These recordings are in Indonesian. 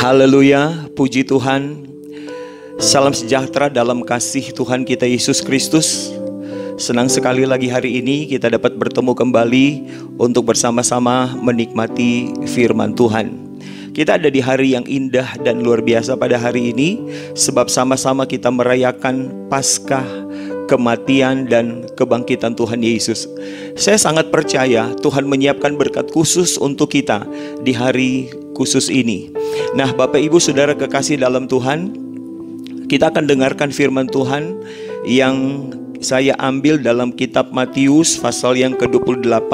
Haleluya, puji Tuhan. Salam sejahtera dalam kasih Tuhan kita Yesus Kristus. Senang sekali lagi hari ini kita dapat bertemu kembali untuk bersama-sama menikmati firman Tuhan. Kita ada di hari yang indah dan luar biasa pada hari ini, sebab sama-sama kita merayakan Paskah, kematian dan kebangkitan Tuhan Yesus. Saya sangat percaya Tuhan menyiapkan berkat khusus untuk kita di hari khusus ini. Nah, Bapak Ibu Saudara kekasih dalam Tuhan, kita akan dengarkan firman Tuhan yang saya ambil dalam kitab Matius pasal yang ke-28.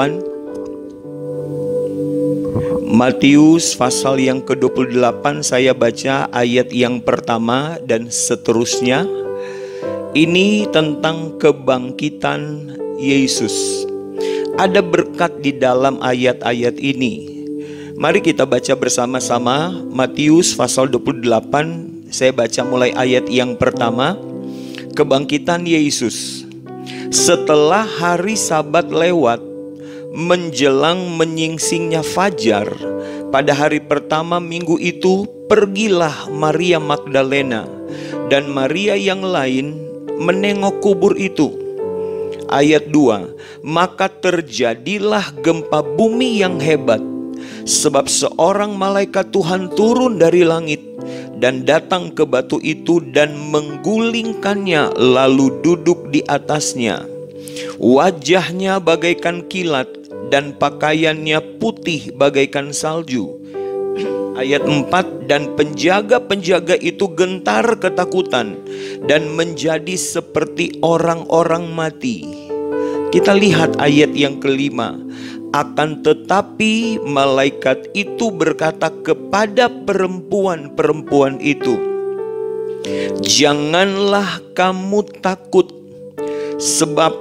Matius pasal yang ke-28, saya baca ayat yang pertama dan seterusnya. Ini tentang kebangkitan Yesus. Ada berkat di dalam ayat-ayat ini. Mari kita baca bersama-sama Matius pasal 28. Saya baca mulai ayat yang pertama. Kebangkitan Yesus. Setelah hari Sabat lewat, menjelang menyingsingnya fajar, pada hari pertama minggu itu, pergilah Maria Magdalena dan Maria yang lain menengok kubur itu. Ayat 2. Maka terjadilah gempa bumi yang hebat, sebab seorang malaikat Tuhan turun dari langit dan datang ke batu itu dan menggulingkannya, lalu duduk di atasnya. Wajahnya bagaikan kilat dan pakaiannya putih bagaikan salju. Ayat 4. Dan penjaga-penjaga itu gentar ketakutan dan menjadi seperti orang-orang mati. Kita lihat ayat yang kelima. Akan tetapi malaikat itu berkata kepada perempuan-perempuan itu, janganlah kamu takut, sebab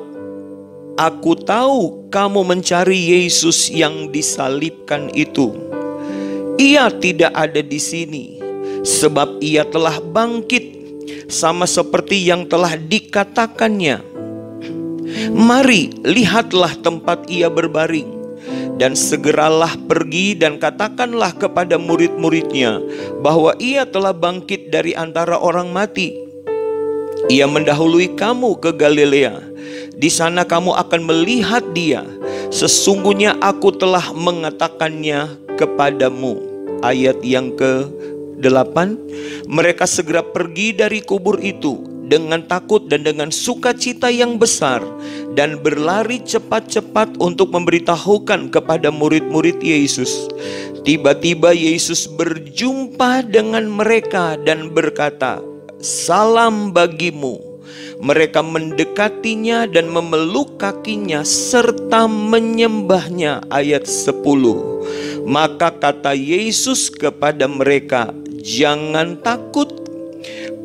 aku tahu kamu mencari Yesus yang disalibkan itu. Ia tidak ada di sini, sebab ia telah bangkit, sama seperti yang telah dikatakannya. Mari, lihatlah tempat ia berbaring. Dan segeralah pergi dan katakanlah kepada murid-muridnya bahwa ia telah bangkit dari antara orang mati. Ia mendahului kamu ke Galilea. Di sana kamu akan melihat dia. Sesungguhnya aku telah mengatakannya kepadamu. Ayat yang ke-8. Mereka segera pergi dari kubur itu dengan takut dan dengan sukacita yang besar, dan berlari cepat-cepat untuk memberitahukan kepada murid-murid Yesus. Tiba-tiba Yesus berjumpa dengan mereka dan berkata, salam bagimu. Mereka mendekatinya dan memeluk kakinya serta menyembahnya. Ayat 10. Maka kata Yesus kepada mereka, jangan takut.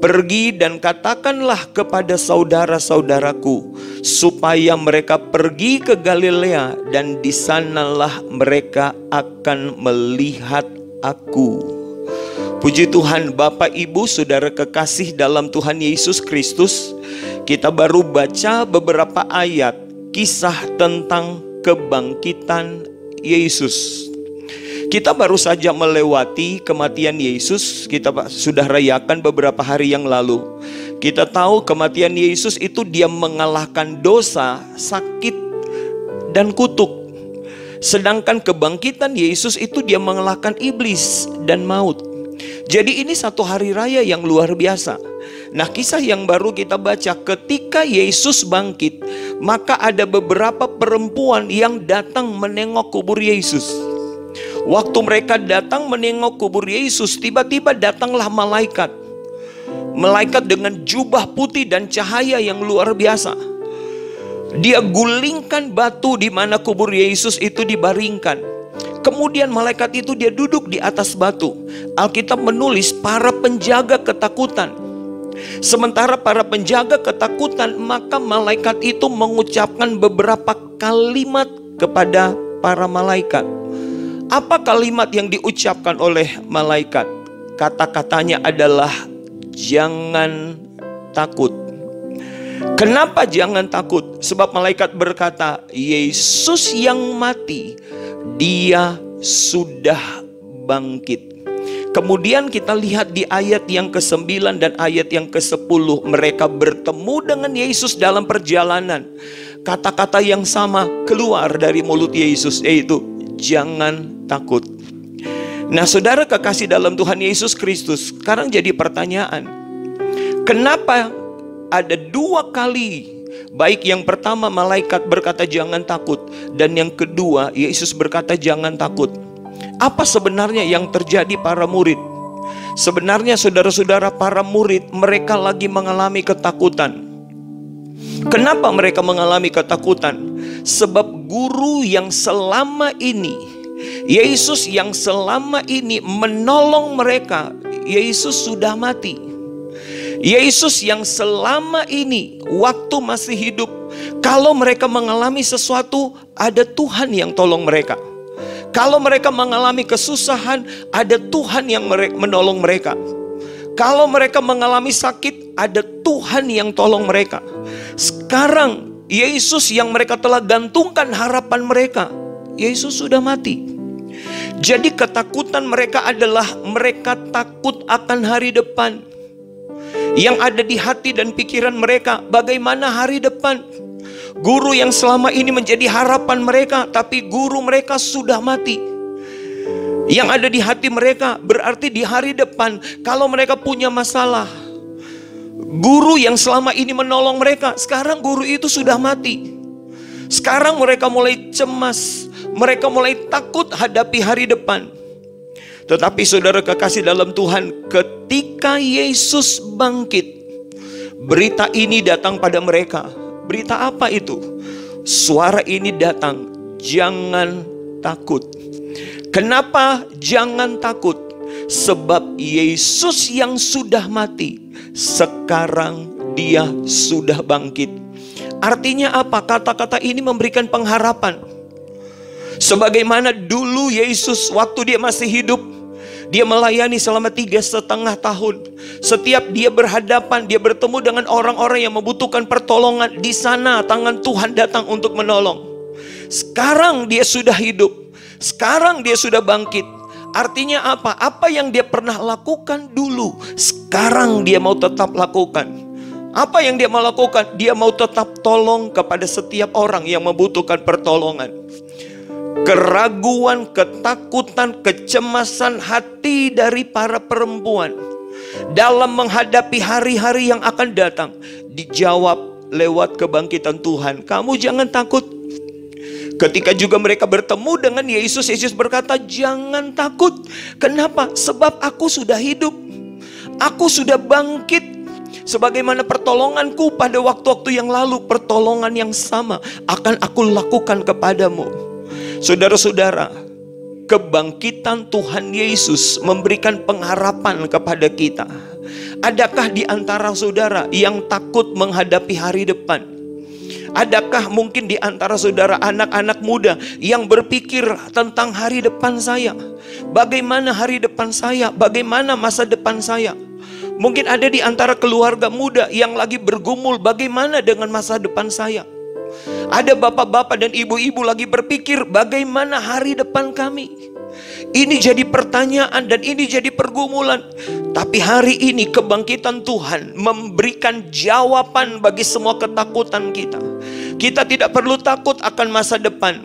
Pergi dan katakanlah kepada saudara-saudaraku supaya mereka pergi ke Galilea, dan di sanalah mereka akan melihat aku. Puji Tuhan. Bapak Ibu Saudara kekasih dalam Tuhan Yesus Kristus, kita baru baca beberapa ayat kisah tentang kebangkitan Yesus. Kita baru saja melewati kematian Yesus. Kita sudah rayakan beberapa hari yang lalu. Kita tahu kematian Yesus itu dia mengalahkan dosa, sakit, dan kutuk. Sedangkan kebangkitan Yesus itu dia mengalahkan iblis dan maut. Jadi ini satu hari raya yang luar biasa. Nah, kisah yang baru kita baca, ketika Yesus bangkit, maka ada beberapa perempuan yang datang menengok kubur Yesus. Waktu mereka datang menengok kubur Yesus, tiba-tiba datanglah malaikat. Malaikat dengan jubah putih dan cahaya yang luar biasa. Dia gulingkan batu di mana kubur Yesus itu dibaringkan. Kemudian malaikat itu dia duduk di atas batu. Alkitab menulis para penjaga ketakutan. Sementara para penjaga ketakutan, maka malaikat itu mengucapkan beberapa kalimat kepada para malaikat. Apa kalimat yang diucapkan oleh malaikat? Kata-katanya adalah jangan takut. Kenapa jangan takut? Sebab malaikat berkata, Yesus yang mati, dia sudah bangkit. Kemudian kita lihat di ayat yang ke-9 dan ayat yang ke-10, mereka bertemu dengan Yesus dalam perjalanan. Kata-kata yang sama keluar dari mulut Yesus, yaitu jangan takut. Nah, saudara kekasih dalam Tuhan Yesus Kristus, sekarang jadi pertanyaan, kenapa ada 2 kali, baik yang pertama malaikat berkata jangan takut, dan yang kedua Yesus berkata jangan takut? Apa sebenarnya yang terjadi para murid? Sebenarnya saudara-saudara, para murid mereka lagi mengalami ketakutan. Kenapa mereka mengalami ketakutan? Sebab guru yang selama ini, Yesus yang selama ini menolong mereka, Yesus sudah mati. Yesus yang selama ini waktu masih hidup, kalau mereka mengalami sesuatu, ada Tuhan yang tolong mereka. Kalau mereka mengalami kesusahan, ada Tuhan yang menolong mereka. Kalau mereka mengalami sakit, ada Tuhan yang tolong mereka. Sekarang Yesus yang mereka telah gantungkan harapan mereka, Yesus sudah mati. Jadi ketakutan mereka adalah mereka takut akan hari depan. Yang ada di hati dan pikiran mereka, bagaimana hari depan? Guru yang selama ini menjadi harapan mereka, tapi guru mereka sudah mati. Yang ada di hati mereka berarti di hari depan, kalau mereka punya masalah, guru yang selama ini menolong mereka, sekarang guru itu sudah mati. Sekarang mereka mulai cemas, mereka mulai takut hadapi hari depan. Tetapi saudara kekasih dalam Tuhan, ketika Yesus bangkit, berita ini datang pada mereka. Berita apa itu? Suara ini datang, jangan takut. Kenapa jangan takut? Sebab Yesus yang sudah mati, sekarang dia sudah bangkit. Artinya apa? Kata-kata ini memberikan pengharapan. Sebagaimana dulu Yesus waktu dia masih hidup, dia melayani selama 3,5 tahun. Setiap dia berhadapan, dia bertemu dengan orang-orang yang membutuhkan pertolongan. Di sana tangan Tuhan datang untuk menolong. Sekarang dia sudah hidup, sekarang dia sudah bangkit. Artinya apa? Apa yang dia pernah lakukan dulu, sekarang dia mau tetap lakukan. Apa yang dia mau lakukan? Dia mau tetap tolong kepada setiap orang yang membutuhkan pertolongan. Keraguan, ketakutan, kecemasan hati dari para perempuan dalam menghadapi hari-hari yang akan datang dijawab lewat kebangkitan Tuhan. Kamu jangan takut. Ketika juga mereka bertemu dengan Yesus, Yesus berkata jangan takut. Kenapa? Sebab aku sudah hidup, aku sudah bangkit. Sebagaimana pertolonganku pada waktu-waktu yang lalu, pertolongan yang sama akan aku lakukan kepadamu. Saudara-saudara, kebangkitan Tuhan Yesus memberikan pengharapan kepada kita. Adakah di antara saudara yang takut menghadapi hari depan? Adakah mungkin di antara saudara anak-anak muda yang berpikir tentang hari depan saya? Bagaimana hari depan saya? Bagaimana masa depan saya? Mungkin ada di antara keluarga muda yang lagi bergumul, bagaimana dengan masa depan saya? Ada bapak-bapak dan ibu-ibu lagi berpikir, bagaimana hari depan kami? Ini jadi pertanyaan dan ini jadi pergumulan. Tapi hari ini kebangkitan Tuhan memberikan jawaban bagi semua ketakutan kita. Kita tidak perlu takut akan masa depan.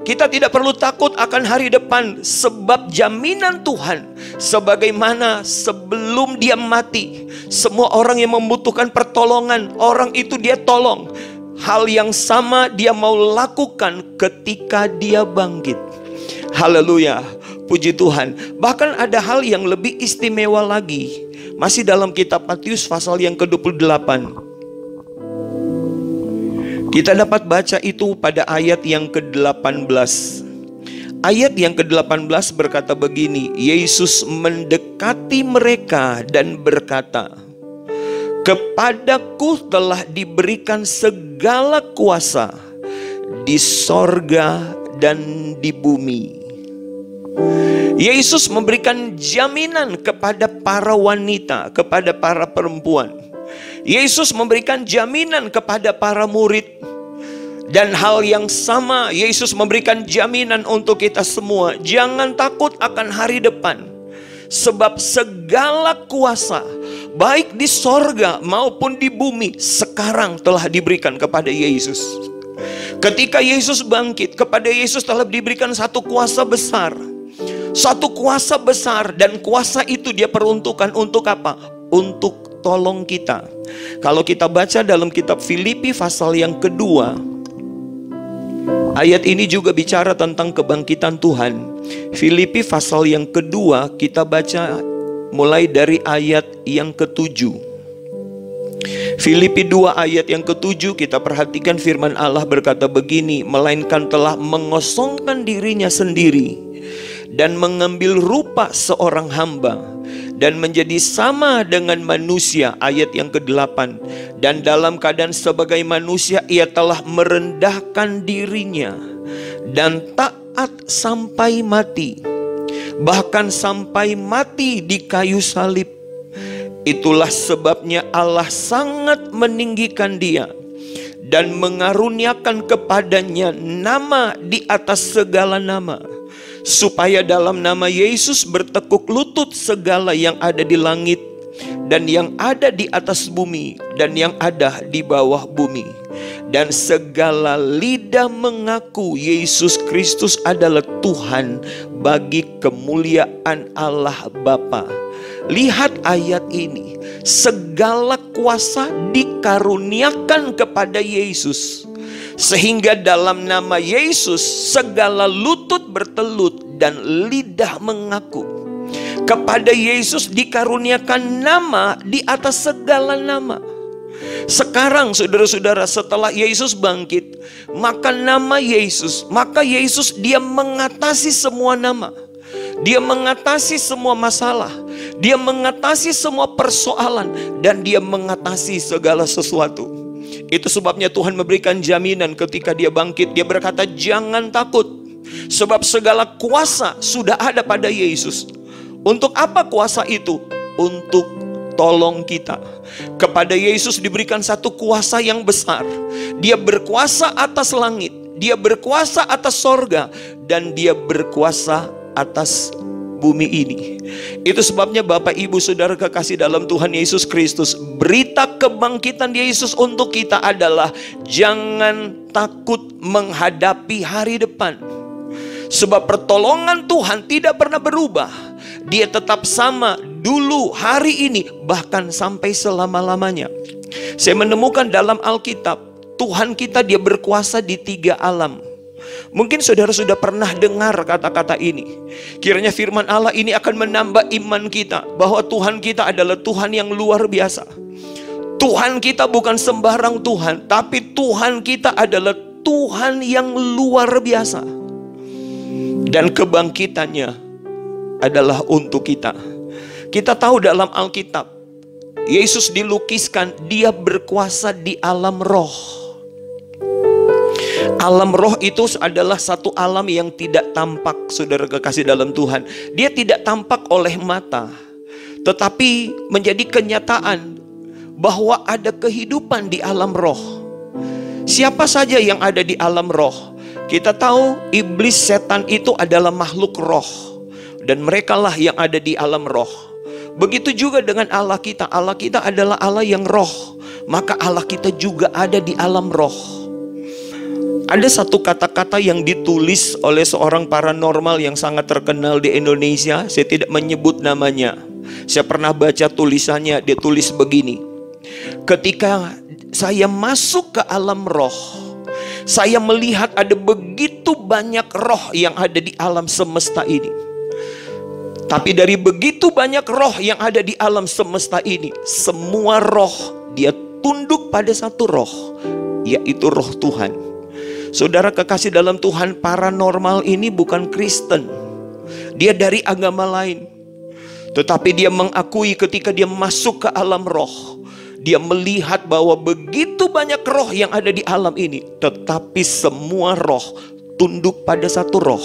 Kita tidak perlu takut akan hari depan. Sebab jaminan Tuhan, sebagaimana sebelum dia mati, semua orang yang membutuhkan pertolongan, orang itu dia tolong. Hal yang sama dia mau lakukan ketika dia bangkit. Haleluya, puji Tuhan. Bahkan ada hal yang lebih istimewa lagi. Masih dalam kitab Matius pasal yang ke-28. Kita dapat baca itu pada ayat yang ke-18. Ayat yang ke-18 berkata begini, Yesus mendekati mereka dan berkata, "Kepadaku telah diberikan segala kuasa di sorga dan di bumi." Yesus memberikan jaminan kepada para wanita, kepada para perempuan. Yesus memberikan jaminan kepada para murid. Dan hal yang sama Yesus memberikan jaminan untuk kita semua. Jangan takut akan hari depan. Sebab segala kuasa, baik di sorga maupun di bumi, sekarang telah diberikan kepada Yesus. Ketika Yesus bangkit, kepada Yesus telah diberikan satu kuasa besar. Satu kuasa besar, dan kuasa itu dia peruntukkan untuk apa? Untuk tolong kita. Kalau kita baca dalam kitab Filipi pasal yang kedua, ayat ini juga bicara tentang kebangkitan Tuhan. Filipi pasal yang kedua, kita baca mulai dari ayat yang ke-7. Filipi 2 ayat yang ke-7, kita perhatikan firman Allah berkata begini, melainkan telah mengosongkan dirinya sendiri dan mengambil rupa seorang hamba dan menjadi sama dengan manusia. Ayat yang ke-8, dan dalam keadaan sebagai manusia ia telah merendahkan dirinya dan taat sampai mati, bahkan sampai mati di kayu salib. Itulah sebabnya Allah sangat meninggikan dia dan mengaruniakan kepadanya nama di atas segala nama, supaya dalam nama Yesus bertekuk lutut segala yang ada di langit dan yang ada di atas bumi dan yang ada di bawah bumi, dan segala lidah mengaku Yesus Kristus adalah Tuhan bagi kemuliaan Allah Bapa. Lihat ayat ini, segala kuasa dikaruniakan kepada Yesus, sehingga dalam nama Yesus segala lutut bertelut dan lidah mengaku. Kepada Yesus dikaruniakan nama di atas segala nama. Sekarang saudara-saudara, setelah Yesus bangkit, maka nama Yesus, maka Yesus dia mengatasi semua nama. Dia mengatasi semua masalah, dia mengatasi semua persoalan, dan dia mengatasi segala sesuatu. Itu sebabnya Tuhan memberikan jaminan ketika dia bangkit. Dia berkata, jangan takut, sebab segala kuasa sudah ada pada Yesus. Untuk apa kuasa itu? Untuk tolong kita. Kepada Yesus diberikan satu kuasa yang besar. Dia berkuasa atas langit, dia berkuasa atas sorga, dan dia berkuasa atas bumi ini. Itu sebabnya Bapak Ibu Saudara kekasih dalam Tuhan Yesus Kristus, berita kebangkitan Yesus untuk kita adalah jangan takut menghadapi hari depan. Sebab pertolongan Tuhan tidak pernah berubah. Dia tetap sama dulu, hari ini, bahkan sampai selama-lamanya. Saya menemukan dalam Alkitab, Tuhan kita dia berkuasa di 3 alam. Mungkin saudara sudah pernah dengar kata-kata ini. Kiranya firman Allah ini akan menambah iman kita bahwa Tuhan kita adalah Tuhan yang luar biasa. Tuhan kita bukan sembarang Tuhan, tapi Tuhan kita adalah Tuhan yang luar biasa. Dan kebangkitannya adalah untuk kita. Kita tahu dalam Alkitab, Yesus dilukiskan dia berkuasa di alam roh. Alam roh itu adalah satu alam yang tidak tampak, saudara kekasih dalam Tuhan. Dia tidak tampak oleh mata, tetapi menjadi kenyataan bahwa ada kehidupan di alam roh. Siapa saja yang ada di alam roh? Kita tahu iblis, setan itu adalah makhluk roh, dan merekalah yang ada di alam roh. Begitu juga dengan Allah kita. Allah kita adalah Allah yang roh, maka Allah kita juga ada di alam roh. Ada satu kata-kata yang ditulis oleh seorang paranormal yang sangat terkenal di Indonesia. Saya tidak menyebut namanya. Saya pernah baca tulisannya. Dia tulis begini, ketika saya masuk ke alam roh, saya melihat ada begitu banyak roh yang ada di alam semesta ini. Tapi dari begitu banyak roh yang ada di alam semesta ini, semua roh dia tunduk pada satu roh, yaitu roh Tuhan. Saudara kekasih dalam Tuhan, paranormal ini bukan Kristen. Dia dari agama lain. Tetapi dia mengakui ketika dia masuk ke alam roh, dia melihat bahwa begitu banyak roh yang ada di alam ini, tetapi semua roh tunduk pada satu roh,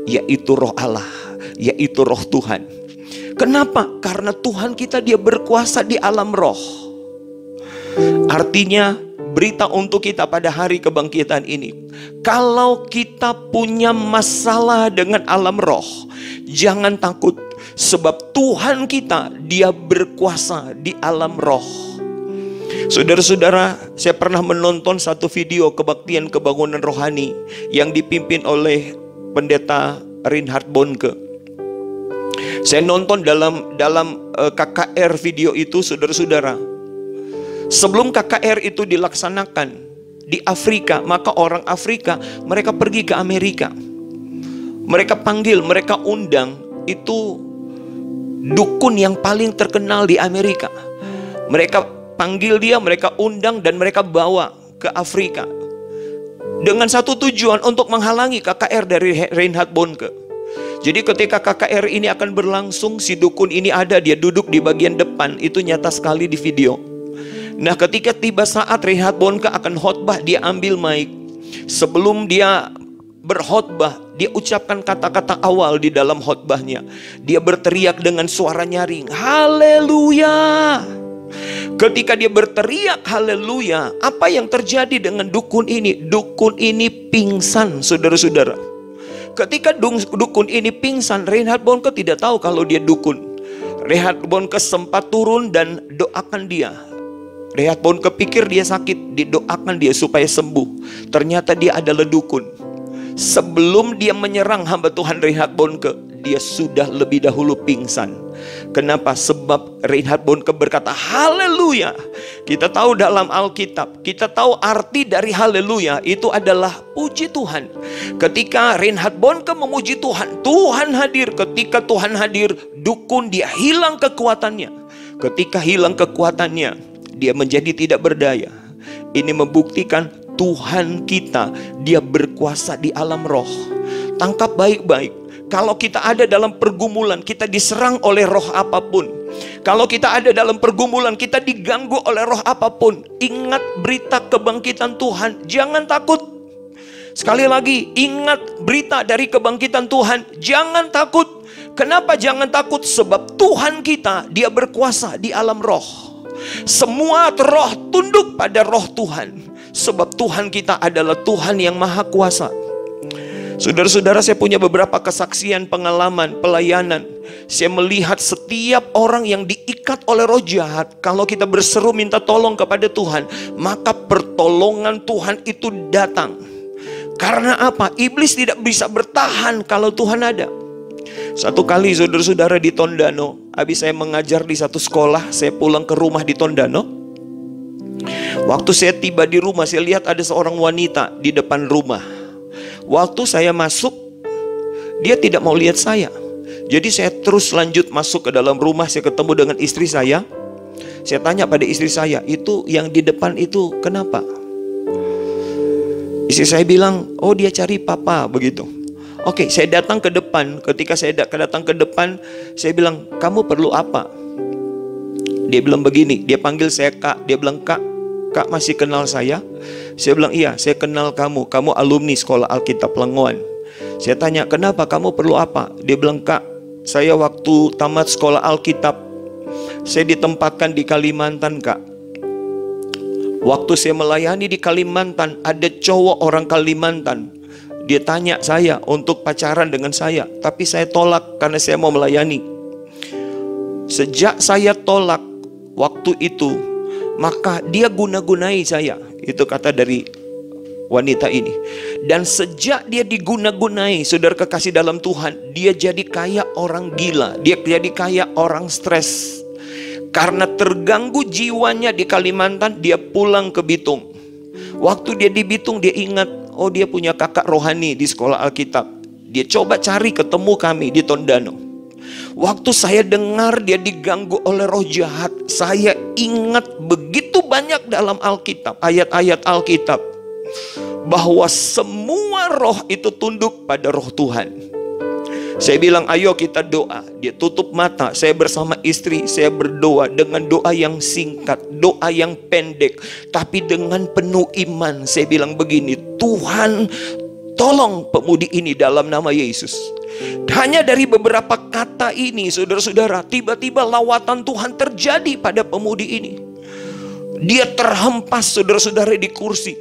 yaitu roh Allah, yaitu roh Tuhan. Kenapa? Karena Tuhan kita dia berkuasa di alam roh. Artinya berita untuk kita pada hari kebangkitan ini, kalau kita punya masalah dengan alam roh, jangan takut. Sebab Tuhan kita, Dia berkuasa di alam roh. Saudara-saudara, saya pernah menonton satu video kebaktian kebangunan rohani yang dipimpin oleh pendeta Reinhard Bonnke. Saya nonton dalam KKR video itu, saudara-saudara. Sebelum KKR itu dilaksanakan di Afrika, maka orang Afrika mereka pergi ke Amerika. Mereka panggil, mereka undang itu dukun yang paling terkenal di Amerika. Mereka panggil dia, mereka undang dan mereka bawa ke Afrika dengan satu tujuan untuk menghalangi KKR dari Reinhard Bonnke. Jadi ketika KKR ini akan berlangsung, si dukun ini ada, dia duduk di bagian depan, itu nyata sekali di video. Nah, ketika tiba saat Reinhard Bonnke akan khotbah, dia ambil mic. Sebelum dia berkhotbah, dia ucapkan kata-kata awal di dalam khotbahnya. Dia berteriak dengan suara nyaring, haleluya. Ketika dia berteriak haleluya, apa yang terjadi dengan dukun ini? Dukun ini pingsan, saudara-saudara. Ketika dukun ini pingsan, Reinhard Bonnke tidak tahu kalau dia dukun. Reinhard Bonnke sempat turun dan doakan dia. Reinhard Bonnke pikir dia sakit, didoakan dia supaya sembuh. Ternyata dia adalah dukun. Sebelum dia menyerang hamba Tuhan Reinhard Bonnke, dia sudah lebih dahulu pingsan. Kenapa? Sebab Reinhard Bonnke berkata haleluya. Kita tahu dalam Alkitab, kita tahu arti dari haleluya itu adalah puji Tuhan. Ketika Reinhard Bonnke memuji Tuhan, Tuhan hadir. Ketika Tuhan hadir, dukun dia hilang kekuatannya. Ketika hilang kekuatannya, dia menjadi tidak berdaya. Ini membuktikan Tuhan kita, Dia berkuasa di alam roh. Tangkap baik-baik. Kalau kita ada dalam pergumulan, kita diserang oleh roh apapun. Kalau kita ada dalam pergumulan, kita diganggu oleh roh apapun, ingat berita kebangkitan Tuhan. Jangan takut. Sekali lagi, ingat berita dari kebangkitan Tuhan. Jangan takut. Kenapa jangan takut? Sebab Tuhan kita, Dia berkuasa di alam roh. Semua roh tunduk pada roh Tuhan. Sebab Tuhan kita adalah Tuhan yang maha kuasa. Saudara-saudara, saya punya beberapa kesaksian, pengalaman, pelayanan. Saya melihat setiap orang yang diikat oleh roh jahat, kalau kita berseru minta tolong kepada Tuhan, maka pertolongan Tuhan itu datang. Karena apa? Iblis tidak bisa bertahan kalau Tuhan ada. Satu kali saudara-saudara di Tondano, habis saya mengajar di satu sekolah, saya pulang ke rumah di Tondano. Waktu saya tiba di rumah, saya lihat ada seorang wanita di depan rumah. Waktu saya masuk, dia tidak mau lihat saya. Jadi saya terus lanjut masuk ke dalam rumah. Saya ketemu dengan istri saya. Saya tanya pada istri saya, itu yang di depan itu kenapa? Istri saya bilang, oh dia cari papa, begitu. Oke, saya datang ke depan. Ketika saya datang ke depan, saya bilang, kamu perlu apa? Dia bilang begini, dia panggil saya Kak. Dia bilang, Kak masih kenal saya? Saya bilang, iya, saya kenal kamu. Kamu alumni Sekolah Alkitab Lengoan. Saya tanya, kenapa, kamu perlu apa? Dia bilang, Kak, saya waktu tamat Sekolah Alkitab, saya ditempatkan di Kalimantan, Kak. Waktu saya melayani di Kalimantan, ada cowok orang Kalimantan. Dia tanya saya untuk pacaran dengan saya, tapi saya tolak karena saya mau melayani. Sejak saya tolak waktu itu, maka dia guna-gunai saya. Itu kata dari wanita ini. Dan sejak dia diguna-gunai, saudara kekasih dalam Tuhan, dia jadi kayak orang gila. Dia jadi kayak orang stres. Karena terganggu jiwanya di Kalimantan, dia pulang ke Bitung. Waktu dia di Bitung, dia ingat, oh dia punya kakak rohani di Sekolah Alkitab. Dia coba cari ketemu kami di Tondano. Waktu saya dengar dia diganggu oleh roh jahat, saya ingat begitu banyak dalam Alkitab, ayat-ayat Alkitab, bahwa semua roh itu tunduk pada roh Tuhan. Saya bilang, ayo kita doa. Dia tutup mata, saya bersama istri, saya berdoa dengan doa yang singkat, doa yang pendek, tapi dengan penuh iman. Saya bilang begini, Tuhan tolong pemudi ini dalam nama Yesus. Hanya dari beberapa kata ini, saudara-saudara, tiba-tiba lawatan Tuhan terjadi pada pemudi ini. Dia terhempas, saudara-saudara, di kursi.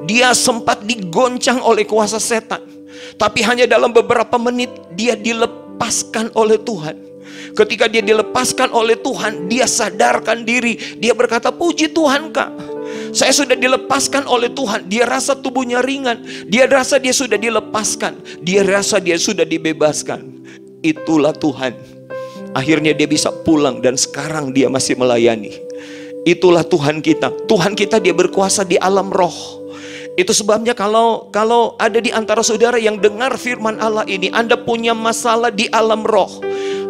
Dia sempat digoncang oleh kuasa setan. Tapi hanya dalam beberapa menit dia dilepaskan oleh Tuhan. Ketika dia dilepaskan oleh Tuhan, dia sadarkan diri. Dia berkata, puji Tuhan Kak, saya sudah dilepaskan oleh Tuhan. Dia rasa tubuhnya ringan. Dia rasa dia sudah dilepaskan. Dia rasa dia sudah dibebaskan. Itulah Tuhan. Akhirnya dia bisa pulang dan sekarang dia masih melayani. Itulah Tuhan kita. Tuhan kita dia berkuasa di alam roh. Itu sebabnya kalau ada di antara saudara yang dengar firman Allah ini, Anda punya masalah di alam roh,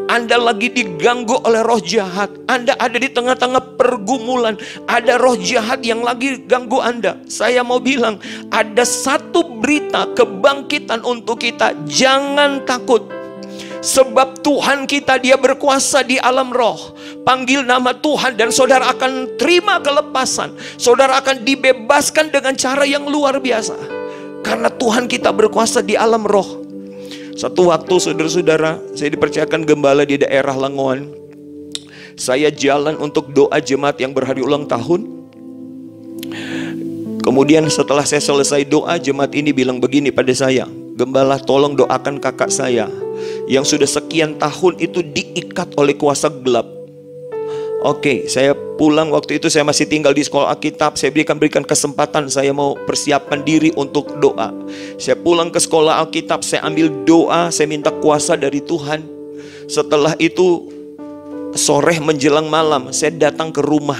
Anda lagi diganggu oleh roh jahat, Anda ada di tengah-tengah pergumulan, ada roh jahat yang lagi ganggu Anda. Saya mau bilang, ada satu berita kebangkitan untuk kita. Jangan takut. Sebab Tuhan kita dia berkuasa di alam roh. Panggil nama Tuhan dan saudara akan terima kelepasan. Saudara akan dibebaskan dengan cara yang luar biasa. Karena Tuhan kita berkuasa di alam roh. Satu waktu saudara-saudara, saya dipercayakan gembala di daerah Langoan. Saya jalan untuk doa jemaat yang berhari ulang tahun. Kemudian setelah saya selesai doa, jemaat ini bilang begini pada saya, Gembala, tolong doakan kakak saya yang sudah sekian tahun itu diikat oleh kuasa gelap. Oke, saya pulang waktu itu saya masih tinggal di sekolah Alkitab. Saya berikan kesempatan, saya mau persiapkan diri untuk doa. Saya pulang ke sekolah Alkitab, saya ambil doa, saya minta kuasa dari Tuhan. Setelah itu sore menjelang malam, saya datang ke rumah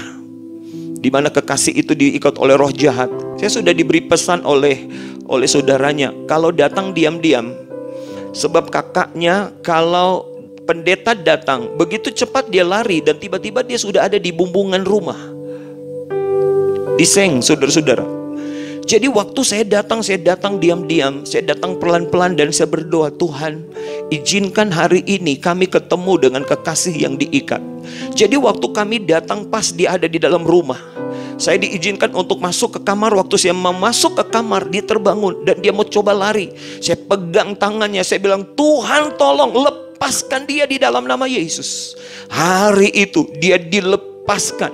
di mana kekasih itu diikat oleh roh jahat. Saya sudah diberi pesan oleh saudaranya, kalau datang diam-diam. Sebab kakaknya kalau pendeta datang, begitu cepat dia lari dan tiba-tiba dia sudah ada di bumbungan rumah. Diseng, saudara-saudara. Jadi waktu saya datang diam-diam, saya datang pelan-pelan dan saya berdoa, Tuhan, izinkan hari ini kami ketemu dengan kekasih yang diikat. Jadi waktu kami datang pas dia ada di dalam rumah. Saya diizinkan untuk masuk ke kamar. Waktu saya mau masuk ke kamar, dia terbangun dan dia mau coba lari. Saya pegang tangannya, saya bilang, Tuhan tolong lepaskan dia di dalam nama Yesus. Hari itu dia dilepaskan.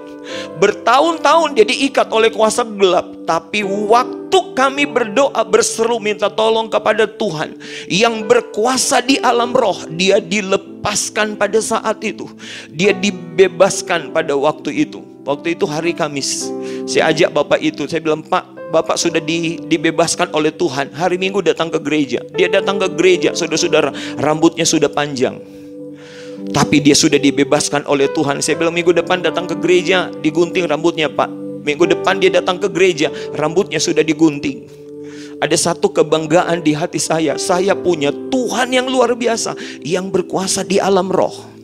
Bertahun-tahun dia diikat oleh kuasa gelap. Tapi waktu kami berdoa berseru minta tolong kepada Tuhan yang berkuasa di alam roh, dia dilepaskan pada saat itu. Dia dibebaskan pada waktu itu. Waktu itu hari Kamis, saya ajak bapak itu, saya bilang, Pak, bapak sudah dibebaskan oleh Tuhan. Hari Minggu datang ke gereja. Dia datang ke gereja, saudara-saudara, rambutnya sudah panjang, tapi dia sudah dibebaskan oleh Tuhan. Saya bilang, minggu depan datang ke gereja, digunting rambutnya Pak. Minggu depan dia datang ke gereja, rambutnya sudah digunting. Ada satu kebanggaan di hati saya punya Tuhan yang luar biasa, yang berkuasa di alam roh.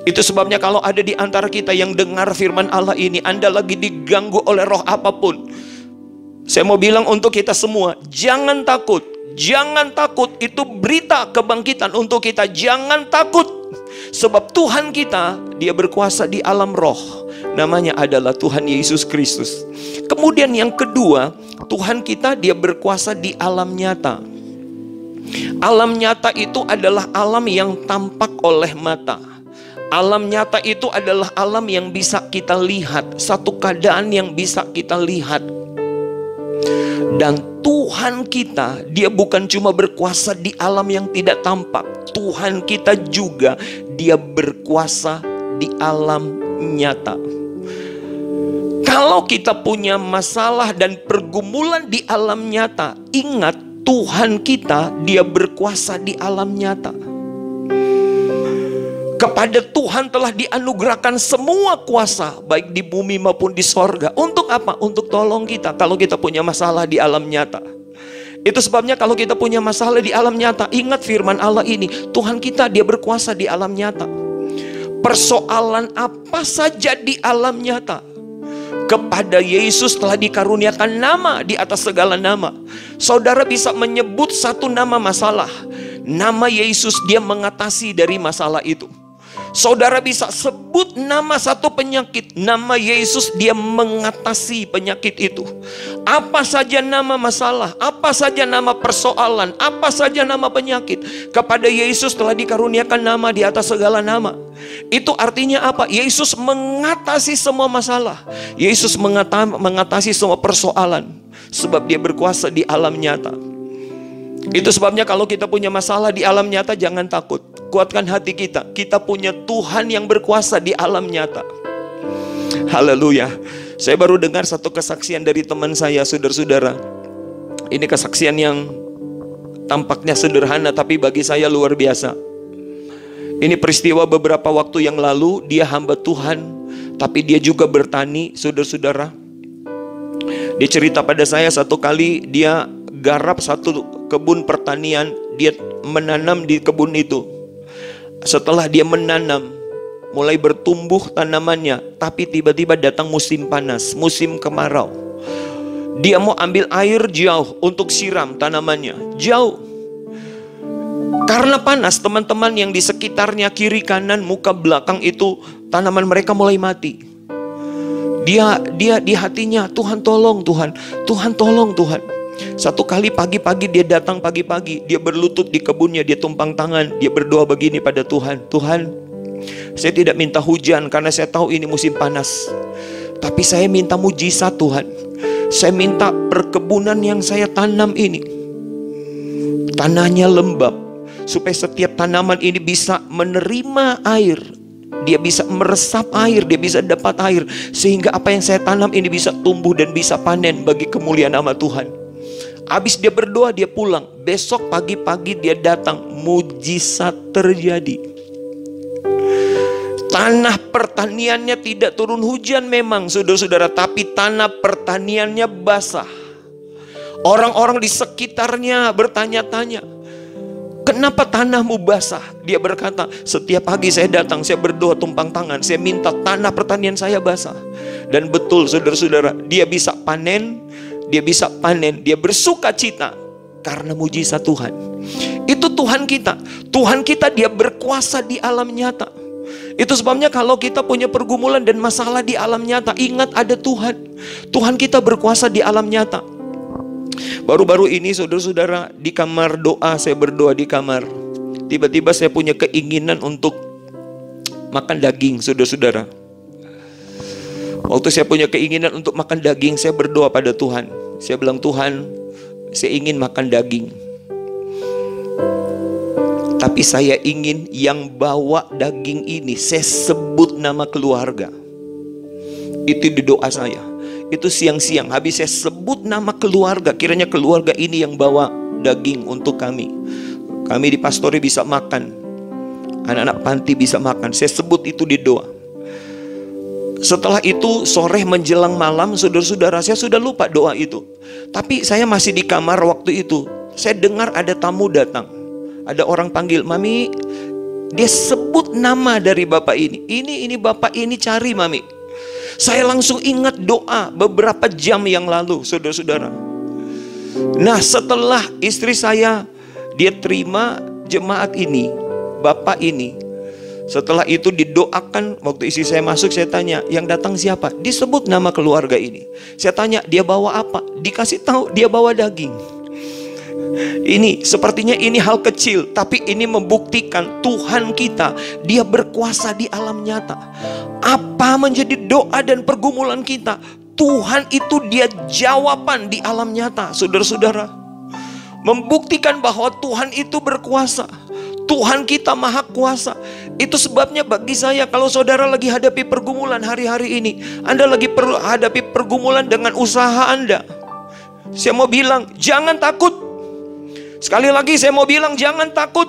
Itu sebabnya kalau ada di antara kita yang dengar firman Allah ini, Anda lagi diganggu oleh roh apapun, saya mau bilang untuk kita semua, jangan takut. Jangan takut, itu berita kebangkitan untuk kita. Jangan takut. Sebab Tuhan kita, dia berkuasa di alam roh. Namanya adalah Tuhan Yesus Kristus. Kemudian yang kedua, Tuhan kita dia berkuasa di alam nyata. Alam nyata itu adalah alam yang tampak oleh mata. Alam nyata itu adalah alam yang bisa kita lihat, satu keadaan yang bisa kita lihat. Dan Tuhan kita, dia bukan cuma berkuasa di alam yang tidak tampak. Tuhan kita juga, dia berkuasa di alam nyata. Kalau kita punya masalah dan pergumulan di alam nyata, ingat Tuhan kita, dia berkuasa di alam nyata. Kepada Tuhan telah dianugerahkan semua kuasa, baik di bumi maupun di sorga. Untuk apa? Untuk tolong kita kalau kita punya masalah di alam nyata. Itu sebabnya kalau kita punya masalah di alam nyata, ingat firman Allah ini, Tuhan kita dia berkuasa di alam nyata. Persoalan apa saja di alam nyata, kepada Yesus telah dikaruniakan nama di atas segala nama. Saudara bisa menyebut satu nama masalah, nama Yesus dia mengatasi dari masalah itu. Saudara bisa sebut nama satu penyakit, nama Yesus dia mengatasi penyakit itu. Apa saja nama masalah, apa saja nama persoalan, apa saja nama penyakit, kepada Yesus telah dikaruniakan nama di atas segala nama. Itu artinya apa? Yesus mengatasi semua masalah. Yesus mengatasi semua persoalan. Sebab dia berkuasa di alam nyata. Itu sebabnya kalau kita punya masalah di alam nyata, jangan takut. kuatkan hati kita. Kita punya Tuhan yang berkuasa di alam nyata. Haleluya. Saya baru dengar satu kesaksian dari teman saya, saudara-saudara. Ini kesaksian yang tampaknya sederhana, tapi bagi saya luar biasa. Ini peristiwa beberapa waktu yang lalu. Dia hamba Tuhan, tapi dia juga bertani, saudara-saudara. Dia cerita pada saya, satu kali dia garap satu kebun pertanian. Dia menanam di kebun itu. Setelah dia menanam, mulai bertumbuh tanamannya, tapi tiba-tiba datang musim panas, musim kemarau. Dia mau ambil air jauh untuk siram tanamannya, jauh. Karena panas, teman-teman yang di sekitarnya, kiri kanan, muka belakang itu, tanaman mereka mulai mati. Dia di hatinya, Tuhan tolong Tuhan, Tuhan tolong Tuhan. Satu kali pagi-pagi dia datang pagi-pagi, dia berlutut di kebunnya, dia tumpang tangan, dia berdoa begini pada Tuhan, Tuhan, saya tidak minta hujan karena saya tahu ini musim panas, tapi saya minta mujizat Tuhan. Saya minta perkebunan yang saya tanam ini, tanahnya lembab, supaya setiap tanaman ini bisa menerima air. Dia bisa meresap air, dia bisa dapat air, sehingga apa yang saya tanam ini bisa tumbuh dan bisa panen bagi kemuliaan nama Tuhan. Habis dia berdoa, dia pulang. Besok pagi-pagi dia datang, mujizat terjadi. Tanah pertaniannya tidak turun hujan memang, saudara-saudara, tapi tanah pertaniannya basah. Orang-orang di sekitarnya bertanya-tanya, kenapa tanahmu basah? Dia berkata, setiap pagi saya datang, saya berdoa tumpang tangan, saya minta tanah pertanian saya basah. Dan betul, saudara-saudara, dia bisa panen. Dia bisa panen, dia bersuka cita karena mujizat Tuhan. Itu Tuhan kita. Tuhan kita, dia berkuasa di alam nyata. Itu sebabnya kalau kita punya pergumulan dan masalah di alam nyata, ingat ada Tuhan. Tuhan kita berkuasa di alam nyata. Baru-baru ini saudara-saudara, di kamar doa, saya berdoa di kamar. Tiba-tiba saya punya keinginan untuk makan daging, saudara-saudara. Waktu saya punya keinginan untuk makan daging, saya berdoa pada Tuhan. Saya bilang, Tuhan, saya ingin makan daging. Tapi saya ingin yang bawa daging ini, saya sebut nama keluarga. Itu di doa saya. Itu siang-siang, habis saya sebut nama keluarga. Kiranya keluarga ini yang bawa daging untuk kami. Kami di pastori bisa makan, anak-anak panti bisa makan. Saya sebut itu di doa. Setelah itu sore menjelang malam, saudara-saudara, saya sudah lupa doa itu. Tapi saya masih di kamar waktu itu. Saya dengar ada tamu datang. Ada orang panggil, Mami. Dia sebut nama dari bapak ini. Ini bapak ini cari Mami. Saya langsung ingat doa beberapa jam yang lalu, saudara-saudara. Nah, setelah istri saya, dia terima jemaat ini, bapak ini. Setelah itu didoakan, waktu istri saya masuk, saya tanya, yang datang siapa? Disebut nama keluarga ini. Saya tanya, dia bawa apa? Dikasih tahu, dia bawa daging. Ini, sepertinya ini hal kecil, tapi ini membuktikan Tuhan kita, dia berkuasa di alam nyata. Apa menjadi doa dan pergumulan kita, Tuhan itu dia jawaban di alam nyata, saudara-saudara. Membuktikan bahwa Tuhan itu berkuasa. Tuhan kita maha kuasa. Itu sebabnya bagi saya, kalau saudara lagi hadapi pergumulan hari-hari ini, Anda lagi hadapi pergumulan dengan usaha Anda, saya mau bilang, jangan takut. Sekali lagi saya mau bilang, jangan takut.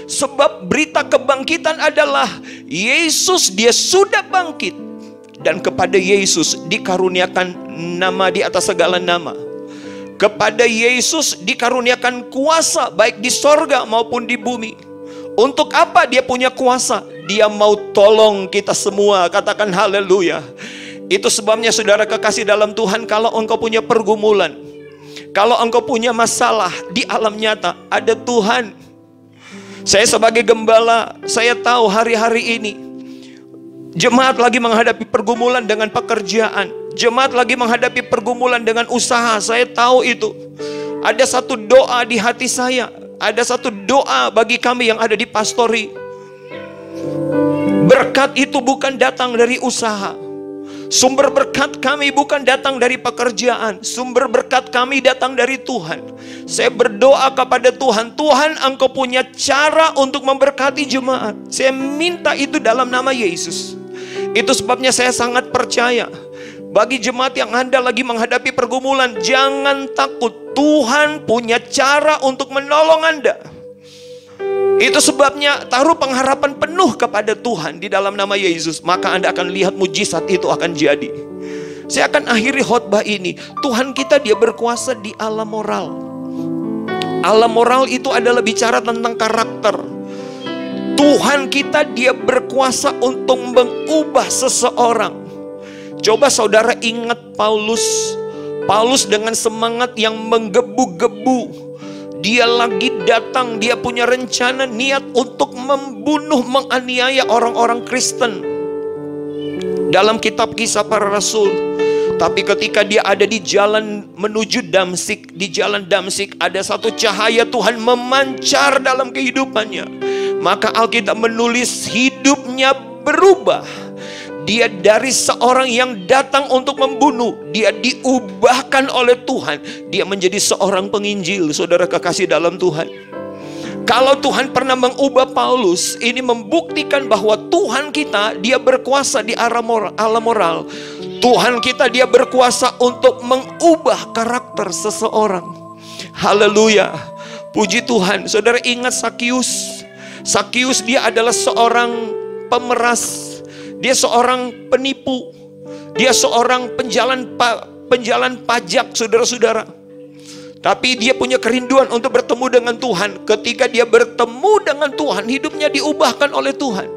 Sebab berita kebangkitan adalah Yesus, dia sudah bangkit. Dan kepada Yesus dikaruniakan nama di atas segala nama. Kepada Yesus dikaruniakan kuasa baik di sorga maupun di bumi. Untuk apa dia punya kuasa? Dia mau tolong kita semua. Katakan haleluya. Itu sebabnya saudara kekasih dalam Tuhan, kalau engkau punya pergumulan, kalau engkau punya masalah di alam nyata, ada Tuhan. Saya sebagai gembala, saya tahu hari-hari ini jemaat lagi menghadapi pergumulan dengan pekerjaan. Jemaat lagi menghadapi pergumulan dengan usaha. Saya tahu itu. Ada satu doa di hati saya. Ada satu doa bagi kami yang ada di pastori. Berkat itu bukan datang dari usaha. Sumber berkat kami bukan datang dari pekerjaan. Sumber berkat kami datang dari Tuhan. Saya berdoa kepada Tuhan, Tuhan, Engkau punya cara untuk memberkati jemaat. Saya minta itu dalam nama Yesus. Itu sebabnya saya sangat percaya, bagi jemaat yang Anda lagi menghadapi pergumulan, jangan takut. Tuhan punya cara untuk menolong Anda. Itu sebabnya taruh pengharapan penuh kepada Tuhan di dalam nama Yesus. Maka Anda akan lihat mujizat itu akan jadi. Saya akan akhiri khotbah ini. Tuhan kita dia berkuasa di alam moral. Alam moral itu adalah bicara tentang karakter. Tuhan kita dia berkuasa untuk mengubah seseorang. Coba saudara ingat Paulus. Paulus dengan semangat yang menggebu-gebu. Dia lagi datang, dia punya rencana niat untuk membunuh, menganiaya orang-orang Kristen. Dalam kitab Kisah Para Rasul. Tapi ketika dia ada di jalan menuju Damsik, di jalan Damsik ada satu cahaya Tuhan memancar dalam kehidupannya. Maka Alkitab menulis hidupnya berubah. Dia dari seorang yang datang untuk membunuh, dia diubahkan oleh Tuhan. Dia menjadi seorang penginjil, saudara kekasih dalam Tuhan. Kalau Tuhan pernah mengubah Paulus, ini membuktikan bahwa Tuhan kita, dia berkuasa di alam moral. Tuhan kita, dia berkuasa untuk mengubah karakter seseorang. Haleluya. Puji Tuhan. Saudara ingat Sakius. Sakius dia adalah seorang pemeras. Dia seorang penipu. Dia seorang penjalan pajak, saudara-saudara. Tapi dia punya kerinduan untuk bertemu dengan Tuhan. Ketika dia bertemu dengan Tuhan, hidupnya diubahkan oleh Tuhan.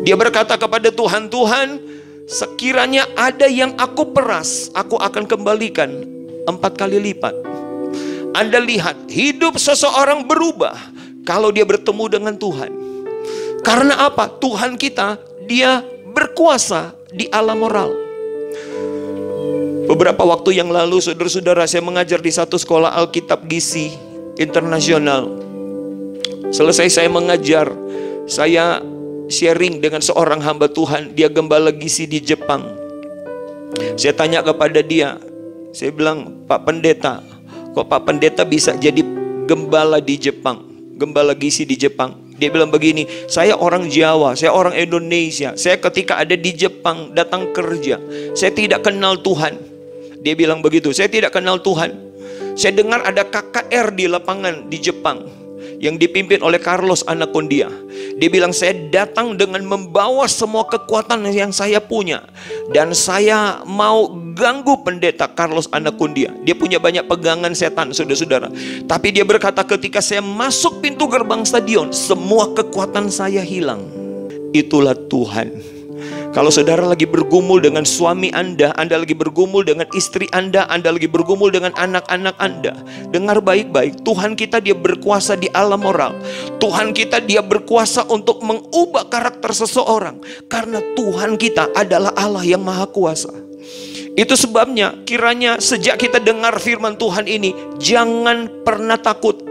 Dia berkata kepada Tuhan, Tuhan, sekiranya ada yang aku peras, aku akan kembalikan 4 kali lipat. Anda lihat, hidup seseorang berubah kalau dia bertemu dengan Tuhan. Karena apa? Tuhan kita, dia berkuasa di alam moral. Beberapa waktu yang lalu, saudara-saudara, saya mengajar di satu sekolah Alkitab Gizi internasional. Selesai saya mengajar, saya sharing dengan seorang hamba Tuhan. Dia gembala gizi di Jepang. Saya tanya kepada dia, saya bilang, Pak Pendeta, kok Pak Pendeta bisa jadi gembala di Jepang, gembala gizi di Jepang? Dia bilang begini, saya orang Jawa, saya orang Indonesia. Saya ketika ada di Jepang datang kerja, saya tidak kenal Tuhan. Dia bilang begitu, saya tidak kenal Tuhan. Saya dengar ada KKR di lapangan di Jepang yang dipimpin oleh Carlos Anacondia. Dia bilang, saya datang dengan membawa semua kekuatan yang saya punya. Dan saya mau ganggu pendeta Carlos Anacondia. Dia punya banyak pegangan setan, saudara-saudara. Tapi dia berkata, ketika saya masuk pintu gerbang stadion, semua kekuatan saya hilang. Itulah Tuhan. Kalau saudara lagi bergumul dengan suami Anda lagi bergumul dengan istri Anda lagi bergumul dengan anak-anak Anda, dengar baik-baik, Tuhan kita dia berkuasa di alam moral. Tuhan kita dia berkuasa untuk mengubah karakter seseorang. Karena Tuhan kita adalah Allah yang maha kuasa. Itu sebabnya kiranya sejak kita dengar firman Tuhan ini, jangan pernah takut.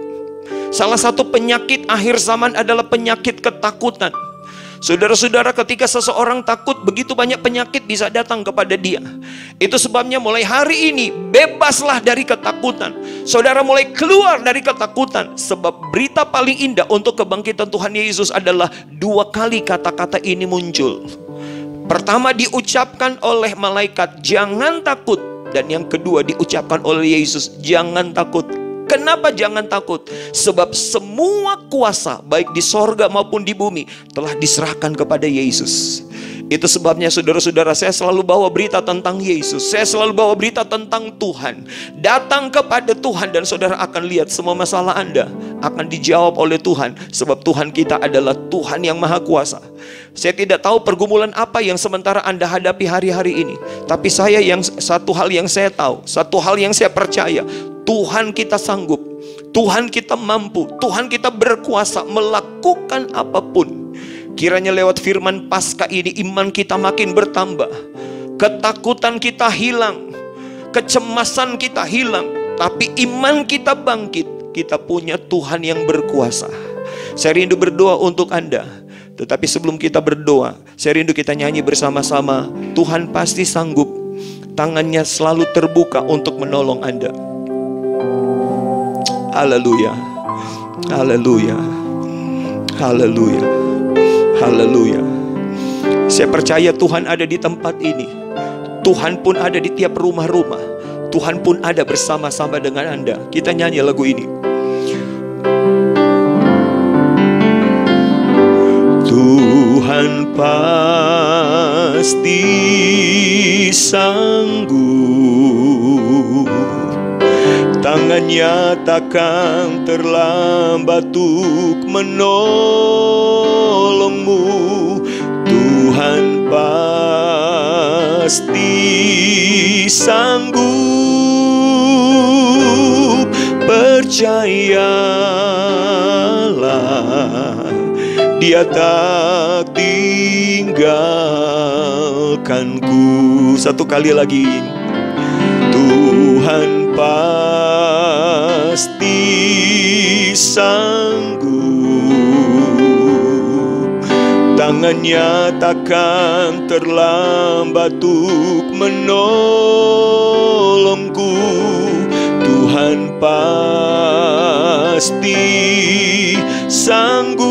Salah satu penyakit akhir zaman adalah penyakit ketakutan. Saudara-saudara, ketika seseorang takut, begitu banyak penyakit bisa datang kepada dia. Itu sebabnya mulai hari ini, bebaslah dari ketakutan. Saudara mulai keluar dari ketakutan. Sebab berita paling indah untuk kebangkitan Tuhan Yesus adalah 2 kali kata-kata ini muncul. Pertama diucapkan oleh malaikat, jangan takut. Dan yang kedua diucapkan oleh Yesus, jangan takut. Kenapa jangan takut? Sebab semua kuasa baik di sorga maupun di bumi telah diserahkan kepada Yesus. Itu sebabnya saudara-saudara, saya selalu bawa berita tentang Yesus. Saya selalu bawa berita tentang Tuhan. Datang kepada Tuhan dan saudara akan lihat semua masalah Anda akan dijawab oleh Tuhan. Sebab Tuhan kita adalah Tuhan yang maha kuasa. Saya tidak tahu pergumulan apa yang sementara Anda hadapi hari-hari ini. Tapi satu hal yang saya tahu, satu hal yang saya percaya, Tuhan kita sanggup, Tuhan kita mampu, Tuhan kita berkuasa melakukan apapun. Kiranya lewat firman Paskah ini iman kita makin bertambah, ketakutan kita hilang, kecemasan kita hilang, tapi iman kita bangkit. Kita punya Tuhan yang berkuasa. Saya rindu berdoa untuk Anda. Tetapi sebelum kita berdoa, saya rindu kita nyanyi bersama-sama. Tuhan pasti sanggup, tangannya selalu terbuka untuk menolong Anda. Haleluya, haleluya, haleluya, haleluya. Saya percaya Tuhan ada di tempat ini. Tuhan pun ada di tiap rumah-rumah. Tuhan pun ada bersama-sama dengan Anda. Kita nyanyi lagu ini. Tuhan pasti sanggup, tangannya takkan terlambat untuk menolongmu. Tuhan pasti sanggup, percayalah, Dia tak tinggalkanku. Satu kali lagi. Tuhan pasti sanggup, tangannya takkan terlambat untuk menolongku. Tuhan pasti sanggup,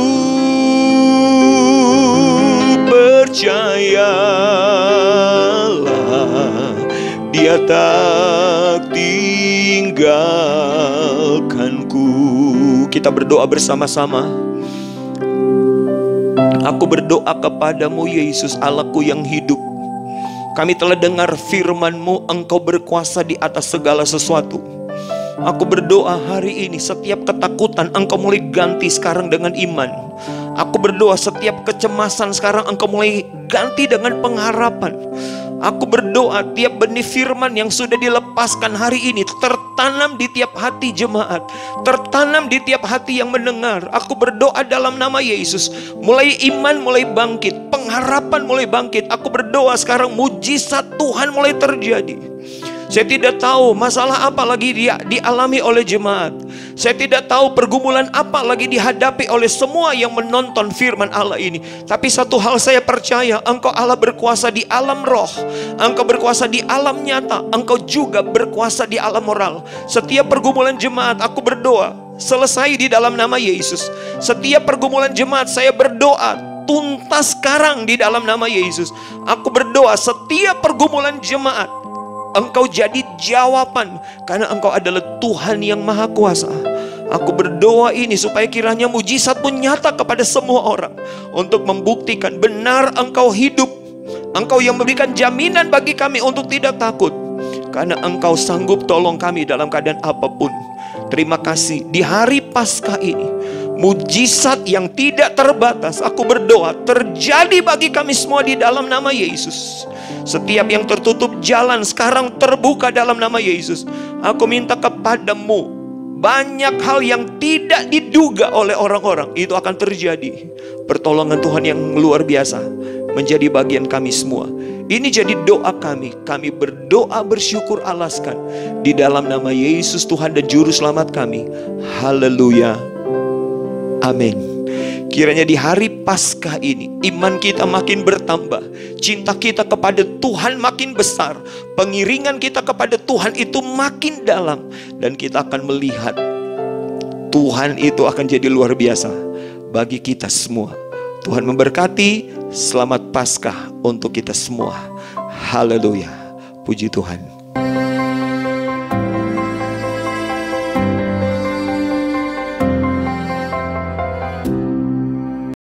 percayalah, Dia tak tinggalkanku. Kita berdoa bersama-sama. Aku berdoa kepadamu Yesus, Allahku yang hidup. Kami telah dengar firman-Mu, Engkau berkuasa di atas segala sesuatu. Aku berdoa hari ini setiap ketakutan Engkau mulai ganti sekarang dengan iman. Aku berdoa setiap kecemasan sekarang Engkau mulai ganti dengan pengharapan. Aku berdoa tiap benih firman yang sudah dilepaskan hari ini tertanam di tiap hati jemaat, tertanam di tiap hati yang mendengar. Aku berdoa dalam nama Yesus, mulai iman mulai bangkit, pengharapan mulai bangkit. Aku berdoa sekarang mujizat Tuhan mulai terjadi. Saya tidak tahu masalah apa lagi dialami oleh jemaat. Saya tidak tahu pergumulan apa lagi dihadapi oleh semua yang menonton firman Allah ini. Tapi satu hal saya percaya, Engkau Allah berkuasa di alam roh, Engkau berkuasa di alam nyata, Engkau juga berkuasa di alam moral. Setiap pergumulan jemaat, aku berdoa selesai di dalam nama Yesus. Setiap pergumulan jemaat, saya berdoa tuntas sekarang di dalam nama Yesus. Aku berdoa setiap pergumulan jemaat, Engkau jadi jawaban, karena Engkau adalah Tuhan yang Maha Kuasa. Aku berdoa ini supaya kiranya mujizat pun nyata kepada semua orang, untuk membuktikan benar Engkau hidup. Engkau yang memberikan jaminan bagi kami untuk tidak takut, karena Engkau sanggup tolong kami dalam keadaan apapun. Terima kasih di hari Paskah ini, mujizat yang tidak terbatas aku berdoa terjadi bagi kami semua di dalam nama Yesus. Setiap yang tertutup jalan sekarang terbuka dalam nama Yesus. Aku minta kepadamu, banyak hal yang tidak diduga oleh orang-orang itu akan terjadi. Pertolongan Tuhan yang luar biasa menjadi bagian kami semua. Ini jadi doa kami. Kami berdoa bersyukur alaskan di dalam nama Yesus Tuhan dan Juru Selamat kami. Haleluya. Amin. Kiranya di hari Paskah ini iman kita makin bertambah, cinta kita kepada Tuhan makin besar, pengiringan kita kepada Tuhan itu makin dalam, dan kita akan melihat Tuhan itu akan jadi luar biasa bagi kita semua. Tuhan memberkati. Selamat Paskah untuk kita semua. Haleluya. Puji Tuhan.